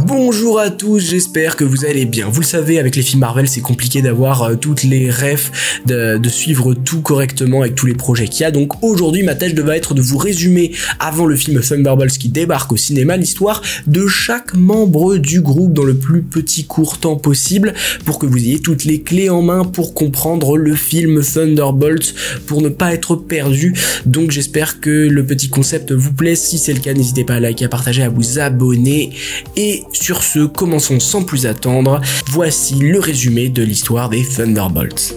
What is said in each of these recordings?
Bonjour à tous, j'espère que vous allez bien. Vous le savez, avec les films Marvel, c'est compliqué d'avoir toutes les refs, de suivre tout correctement avec tous les projets qu'il y a. Donc aujourd'hui, ma tâche va être de vous résumer, avant le film Thunderbolts qui débarque au cinéma, l'histoire de chaque membre du groupe dans le plus petit court temps possible, pour que vous ayez toutes les clés en main pour comprendre le film Thunderbolts, pour ne pas être perdu. Donc j'espère que le petit concept vous plaît. Si c'est le cas, n'hésitez pas à liker, à partager, à vous abonner. Et sur ce, commençons sans plus attendre. Voici le résumé de l'histoire des Thunderbolts.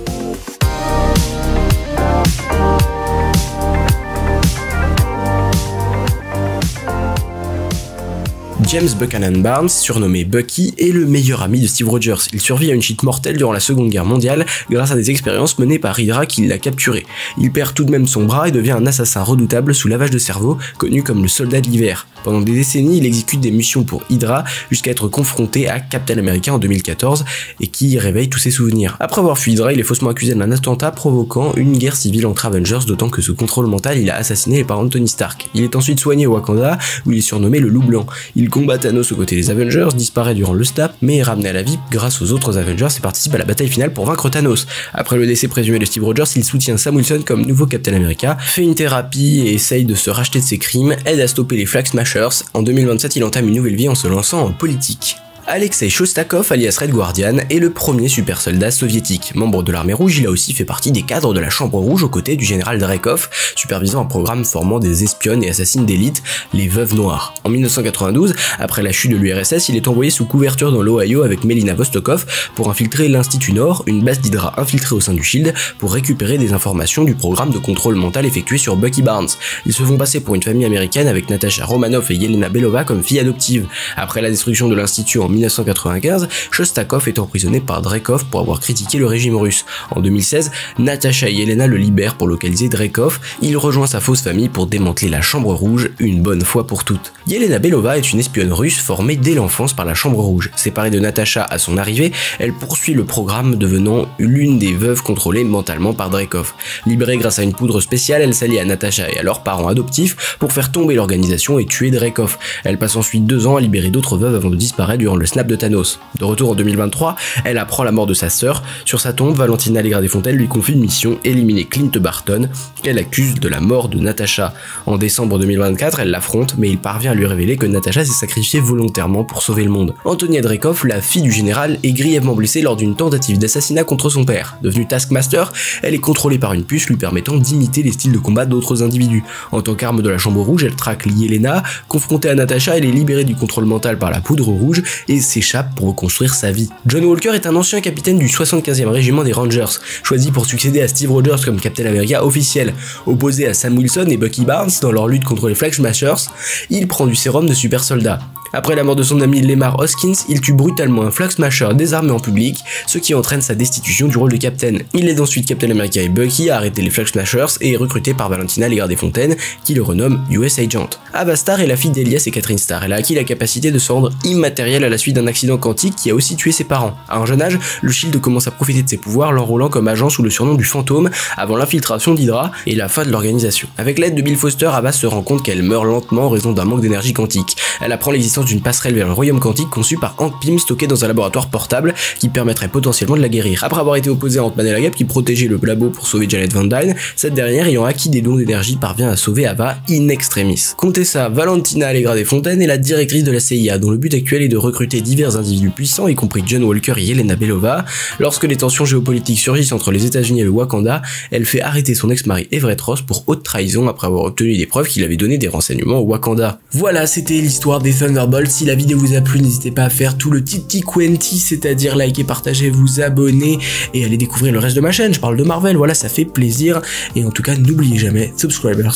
James Buchanan Barnes, surnommé Bucky, est le meilleur ami de Steve Rogers. Il survit à une chute mortelle durant la Seconde Guerre mondiale grâce à des expériences menées par Hydra qui l'a capturé. Il perd tout de même son bras et devient un assassin redoutable sous lavage de cerveau, connu comme le soldat de l'hiver. Pendant des décennies, il exécute des missions pour Hydra jusqu'à être confronté à Captain America en 2014 et qui réveille tous ses souvenirs. Après avoir fui Hydra, il est faussement accusé d'un attentat provoquant une guerre civile entre Avengers, d'autant que sous contrôle mental, il a assassiné les parents de Tony Stark. Il est ensuite soigné au Wakanda où il est surnommé le Loup Blanc. Il combat Thanos aux côtés des Avengers, disparaît durant le snap, mais est ramené à la vie grâce aux autres Avengers et participe à la bataille finale pour vaincre Thanos. Après le décès présumé de Steve Rogers, il soutient Sam Wilson comme nouveau Captain America, fait une thérapie et essaye de se racheter de ses crimes, aide à stopper les Flag Smashers. En 2027, il entame une nouvelle vie en se lançant en politique. Alexei Shostakov, alias Red Guardian, est le premier super soldat soviétique. Membre de l'armée rouge, il a aussi fait partie des cadres de la Chambre rouge aux côtés du général Dreykov, supervisant un programme formant des espionnes et assassines d'élite, les Veuves Noires. En 1992, après la chute de l'URSS, il est envoyé sous couverture dans l'Ohio avec Melina Vostokov pour infiltrer l'Institut Nord, une base d'Hydra infiltrée au sein du SHIELD, pour récupérer des informations du programme de contrôle mental effectué sur Bucky Barnes. Ils se font passer pour une famille américaine avec Natasha Romanoff et Yelena Belova comme filles adoptives. Après la destruction de l'Institut en 1995, Shostakov est emprisonné par Dreykov pour avoir critiqué le régime russe. En 2016, Natasha et Yelena le libèrent pour localiser Dreykov. Il rejoint sa fausse famille pour démanteler la Chambre Rouge une bonne fois pour toutes. Yelena Belova est une espionne russe formée dès l'enfance par la Chambre Rouge. Séparée de Natasha à son arrivée, elle poursuit le programme devenant l'une des veuves contrôlées mentalement par Dreykov. Libérée grâce à une poudre spéciale, elle s'allie à Natasha et à leurs parents adoptifs pour faire tomber l'organisation et tuer Dreykov. Elle passe ensuite 2 ans à libérer d'autres veuves avant de disparaître durant le snap de Thanos. De retour en 2023, elle apprend la mort de sa sœur. Sur sa tombe, Valentina Allegra-Desfontaines lui confie une mission, éliminer Clint Barton, qu'elle accuse de la mort de Natasha. En décembre 2024, elle l'affronte, mais il parvient à lui révéler que Natasha s'est sacrifiée volontairement pour sauver le monde. Antonia Dreykov, la fille du général, est grièvement blessée lors d'une tentative d'assassinat contre son père. Devenue Taskmaster, elle est contrôlée par une puce lui permettant d'imiter les styles de combat d'autres individus. En tant qu'arme de la Chambre Rouge, elle traque Yelena. Confrontée à Natasha, elle est libérée du contrôle mental par la poudre rouge et s'échappe pour reconstruire sa vie. John Walker est un ancien capitaine du 75e régiment des Rangers, choisi pour succéder à Steve Rogers comme Captain America officiel. Opposé à Sam Wilson et Bucky Barnes dans leur lutte contre les Flag Smashers, il prend du sérum de super soldat. Après la mort de son ami Lemar Hoskins, il tue brutalement un Flag Smasher désarmé en public, ce qui entraîne sa destitution du rôle de Captain. Il aide ensuite Captain America et Bucky à arrêter les Flag Smashers et est recruté par Valentina Allegra-Desfontaines, qui le renomme US Agent. Ava Starr est la fille d'Elias et Catherine Starr. Elle a acquis la capacité de se rendre immatérielle à la suite d'un accident quantique qui a aussi tué ses parents. À un jeune âge, le SHIELD commence à profiter de ses pouvoirs, l'enrôlant comme agent sous le surnom du Fantôme avant l'infiltration d'Hydra et la fin de l'organisation. Avec l'aide de Bill Foster, Ava se rend compte qu'elle meurt lentement en raison d'un manque d'énergie quantique. Elle apprend l'existence d'une passerelle vers le royaume quantique conçue par Hank Pym, stocké dans un laboratoire portable qui permettrait potentiellement de la guérir. Après avoir été opposé à Ant-Man et la Guêpe qui protégeait le labo pour sauver Janet Van Dyne, cette dernière ayant acquis des dons d'énergie parvient à sauver Ava in extremis. Contessa Valentina Allegra-Desfontaines est la directrice de la CIA dont le but actuel est de recruter divers individus puissants, y compris John Walker et Yelena Belova. Lorsque les tensions géopolitiques surgissent entre les États-Unis et le Wakanda, elle fait arrêter son ex-mari Everett Ross pour haute trahison après avoir obtenu des preuves qu'il avait donné des renseignements au Wakanda. Voilà, c'était l'histoire des Thunderbolts. Si la vidéo vous a plu, n'hésitez pas à faire tout le titi quenti, c'est-à-dire liker, partager, vous abonner et aller découvrir le reste de ma chaîne. Je parle de Marvel, voilà, ça fait plaisir. Et en tout cas, n'oubliez jamais, subscribers,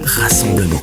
rassemblement.